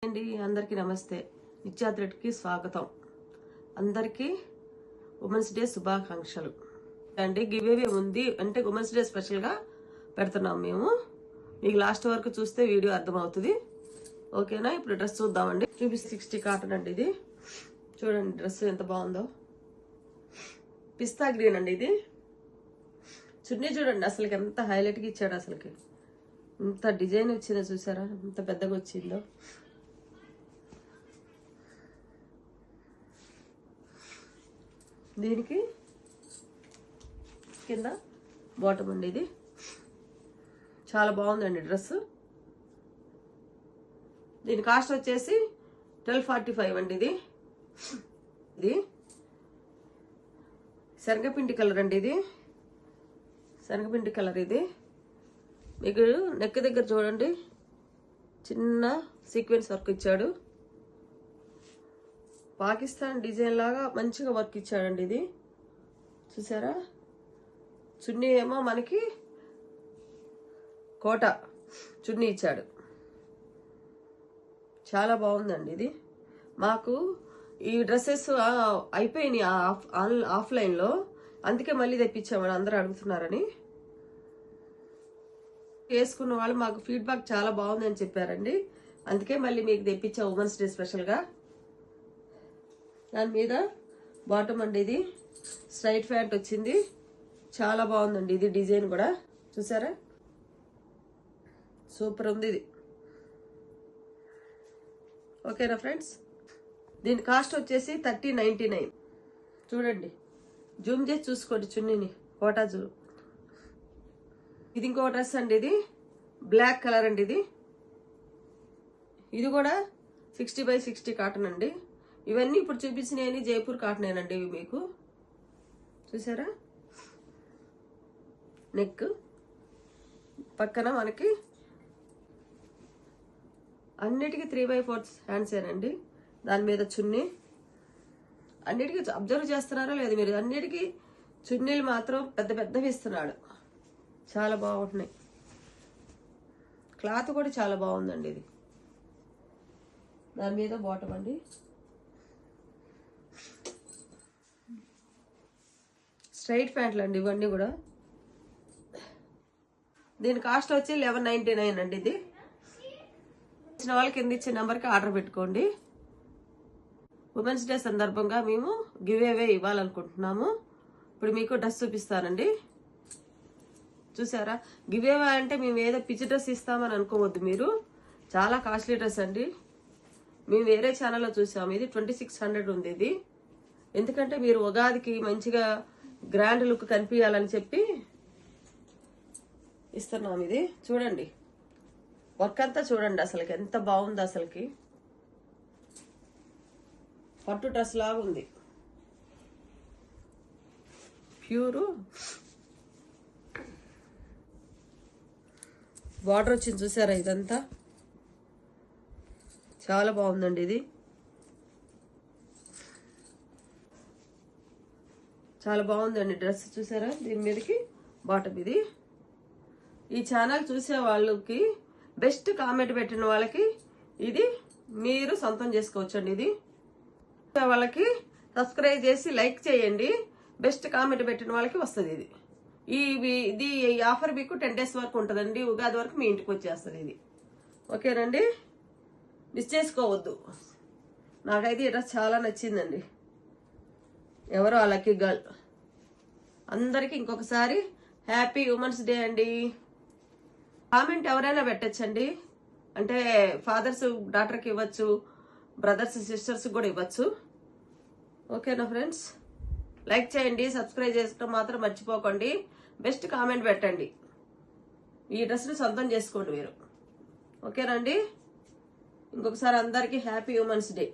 అండి అందరికీ నమస్తే. నిత్యా థ్రెడ్కి స్వాగతం. అందరికీ ఉమెన్స్ డే శుభాకాంక్షలు అండి. గివేవే ఉంది అంటే ఉమెన్స్ డే స్పెషల్గా పెడుతున్నాం మేము. మీకు లాస్ట్ వరకు చూస్తే వీడియో అర్థమవుతుంది. ఓకేనా? ఇప్పుడు డ్రెస్ చూద్దామండి. 60 కాటన్ అండి ఇది. చూడండి డ్రెస్ ఎంత బాగుందో. పిస్తా గ్రీన్ అండి ఇది. చున్నీ చూడండి అసలుకి ఎంత హైలైట్గా ఇచ్చాడు. అసలుకి ఇంత డిజైన్ వచ్చిందో చూసారా, ఎంత పెద్దగా వచ్చిందో. దీనికి కింద బాటమ్ అండి ఇది. చాలా బాగుందండి డ్రెస్. దీని కాస్ట్ వచ్చేసి 1245 అండి. ఇది శనగపిండి కలర్ అండి. ఇది శనగపిండి కలర్. ఇది మీకు నెక్ దగ్గర చూడండి చిన్న సీక్వెన్స్ వర్క్ ఇచ్చాడు. పాకిస్తాన్ డిజైన్ లాగా మంచిగా వర్క్ ఇచ్చాడండి. ఇది చూసారా. చున్నీ ఏమో మనకి కోట చున్నీ ఇచ్చాడు. చాలా బాగుందండి ఇది. మాకు ఈ డ్రెస్సెస్ అయిపోయినాయి ఆఫ్లైన్లో, అందుకే మళ్ళీ తెప్పించామని అందరూ అడుగుతున్నారని. వేసుకున్న వాళ్ళు మాకు ఫీడ్బ్యాక్ చాలా బాగుందని చెప్పారండి, అందుకే మళ్ళీ మీకు తెప్పించా ఉమెన్స్ డే స్పెషల్గా. దాని మీద బాటమ్ అండి. ఇది స్ట్రైట్ ప్యాంట్ వచ్చింది. చాలా బాగుందండి ఇది. డిజైన్ కూడా చూసారా, సూపర్ ఉంది ఇది. ఓకేనా ఫ్రెండ్స్? దీని కాస్ట్ వచ్చేసి 3099. చూడండి, జూమ్ చేసి చూసుకోండి చున్నీని. Quota zoo. ఇది ఇంకో డ్రెస్ అండి. ఇది బ్లాక్ కలర్ అండి. ఇది కూడా 60x60 కాటన్ అండి. ఇవన్నీ ఇప్పుడు చూపించినవి జైపూర్ కాటనేనండి. ఇవి మీకు చూసారా. నెక్ పక్కన మనకి అన్నిటికీ 3/4 హ్యాండ్స్ ఏనండి. దాని మీద చున్నీ. అన్నిటికీ అబ్జర్వ్ చేస్తున్నారో లేదు మీరు, అన్నిటికీ చున్నీలు మాత్రం పెద్ద పెద్దవి ఇస్తున్నాడు. చాలా బాగుంటున్నాయి. క్లాత్ కూడా చాలా బాగుందండి ఇది. దాని మీద బాటమ్ అండి. స్ట్రైట్ ప్యాంట్లు అండి ఇవన్నీ కూడా. దీని కాస్ట్ వచ్చి 1199 అండి. ఇది ఇచ్చిన వాళ్ళకి కింద ఇచ్చే నెంబర్కి ఆర్డర్ పెట్టుకోండి. ఉమెన్స్ డే సందర్భంగా మేము గివ్ అవే ఇవ్వాలనుకుంటున్నాము. ఇప్పుడు మీకు డ్రెస్ చూపిస్తానండి. చూసారా, గివ్ అవే అంటే మేము ఏదో పిచ్చి డ్రెస్ ఇస్తామని అనుకోవద్దు మీరు. చాలా కాస్ట్లీ డ్రెస్ అండి. మేము వేరే ఛానల్లో చూసాము. ఇది 2600 ఉంది ఇది. ఎందుకంటే మీరు ఉగాదికి మంచిగా గ్రాండ్ లుక్ కనిపించాలని చెప్పి ఇస్తున్నాం. ఇది చూడండి, వర్క్ అంతా చూడండి అసలుకి ఎంత బాగుంది. అసలుకి పట్టు డ్రెస్ లాగా ఉంది. ప్యూరు బార్డర్ వచ్చింది చూసారా. ఇదంతా చాలా బాగుందండి. ఇది చాలా బాగుందండి డ్రెస్. చూసారా, దీని మీదకి బాటమ్. ఇది ఈ ఛానల్ చూసే వాళ్ళకి బెస్ట్ కామెంట్ పెట్టిన వాళ్ళకి ఇది మీరు సొంతం చేసుకోవచ్చండి. ఇది వాళ్ళకి సబ్స్క్రైబ్ చేసి లైక్ చేయండి. బెస్ట్ కామెంట్ పెట్టిన వాళ్ళకి వస్తుంది ఇది. ఇది ఆఫర్ మీకు 10 days వరకు ఉంటుందండి. ఉగాది వరకు మీ ఇంటికి వచ్చేస్తుంది ఇది. ఓకేనండి, మిస్ చేసుకోవద్దు. నాకైతే ఈ డ్రెస్ చాలా నచ్చిందండి. ఎవరో ఆ లక్కీ గర్ల్. అందరికీ ఇంకొకసారి హ్యాపీ ఉమెన్స్ డే అండి. కామెంట్ ఎవరైనా పెట్టచ్చండి. అంటే ఫాదర్స్ డాటర్కి ఇవ్వచ్చు, బ్రదర్స్ సిస్టర్స్ కూడా ఇవ్వచ్చు. ఓకేనా ఫ్రెండ్స్? లైక్ చేయండి, సబ్స్క్రైబ్ చేసుకోవడం మాత్రం మర్చిపోకండి. బెస్ట్ కామెంట్ పెట్టండి. ఈ డ్రెస్ని సొంతం చేసుకోండి మీరు. ఓకేనండి? ఇంకొకసారి అందరికీ హ్యాపీ ఉమెన్స్ డే.